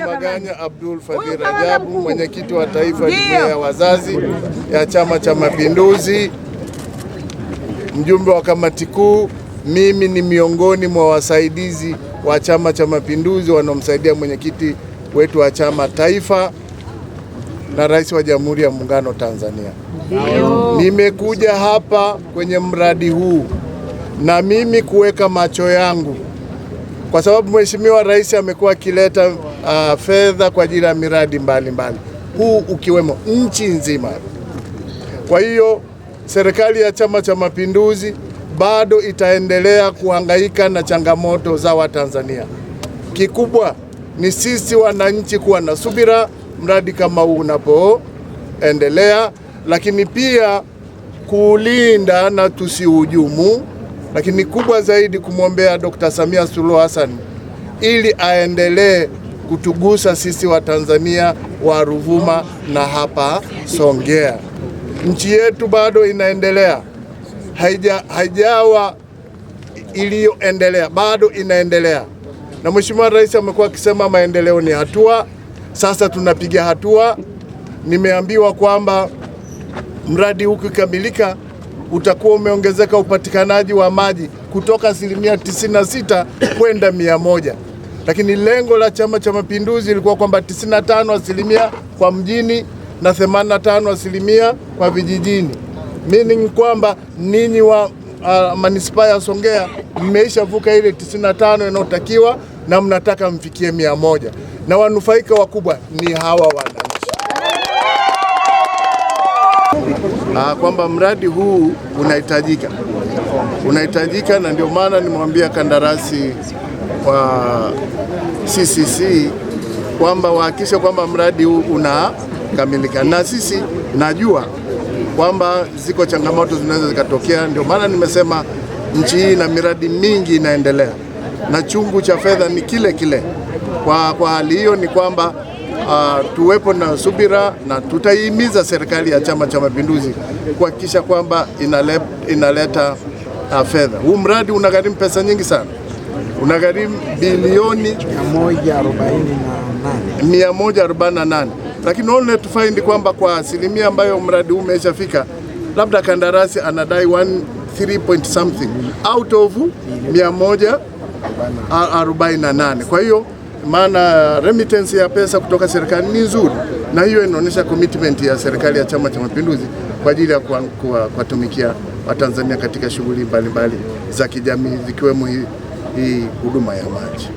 Maganya Abdul Fadhil Rajabu, mwenyekiti wa taifa jumuiya ya wazazi ya Chama cha Mapinduzi, mjumbe wa kamati kuu. Mimi ni miongoni mwa wasaidizi wa Chama cha Mapinduzi wanaomsaidia mwenyekiti wetu wa chama taifa na Rais wa Jamhuri ya Muungano Tanzania. Nimekuja hapa kwenye mradi huu na mimi kuweka macho yangu, kwa sababu Mheshimiwa Rais amekuwa akileta fedha kwa ajili ya miradi mbalimbali, huu ukiwemo nchi nzima. Kwa hiyo serikali ya Chama cha Mapinduzi bado itaendelea kuhangaika na changamoto za Watanzania. Kikubwa ni sisi wananchi kuwa na subira mradi kama huu unapoendelea, lakini pia kuulinda na tusihujumu, lakini kubwa zaidi kumwombea Dr. Samia Suluhu Hassan ili aendelee kutugusa sisi wa Tanzania wa Ruvuma na hapa Songea. Nchi yetu bado inaendelea, haijawa iliyoendelea, bado inaendelea. Na Mheshimiwa Rais amekuwa akisema maendeleo ni hatua. Sasa tunapiga hatua. Nimeambiwa kwamba mradi huu ukikamilika utakuwa umeongezeka upatikanaji wa maji kutoka 96% kwenda 100%. Lakini lengo la Chama cha Mapinduzi ilikuwa kwamba 95% kwa mjini na 85% kwa vijijini. Meaning kwamba ninyi wa manispaa ya Songea mmeishavuka ile 95 inayotakiwa na mnataka mfikie 100%. Na wanufaika wakubwa ni hawa wananchi. Kwamba mradi huu unahitajika na ndio maana nimwambia kandarasi wa CCC kwamba wahakikishe kwamba mradi huu unakamilika. Na sisi najua kwamba ziko changamoto zinaweza zikatokea, ndio maana nimesema nchi hii na miradi mingi inaendelea na chungu cha fedha ni kile kile. Kwa hali hiyo ni kwamba tuwepo na subira na tutaihimiza serikali ya Chama cha Mapinduzi kuhakikisha kwamba inaleta fedha. Huu mradi unagharimu pesa nyingi sana, unagharimu bilioni 148, lakini only to find kwamba kwa asilimia ambayo mradi huu umeshafika, labda kandarasi anadai 3 point something out of 148. Kwa hiyo maana remittance ya pesa kutoka serikali ni nzuri, na hiyo inaonyesha commitment ya serikali ya Chama cha Mapinduzi kwa ajili ya kuwatumikia Watanzania katika shughuli mbalimbali za kijamii zikiwemo hii huduma ya maji.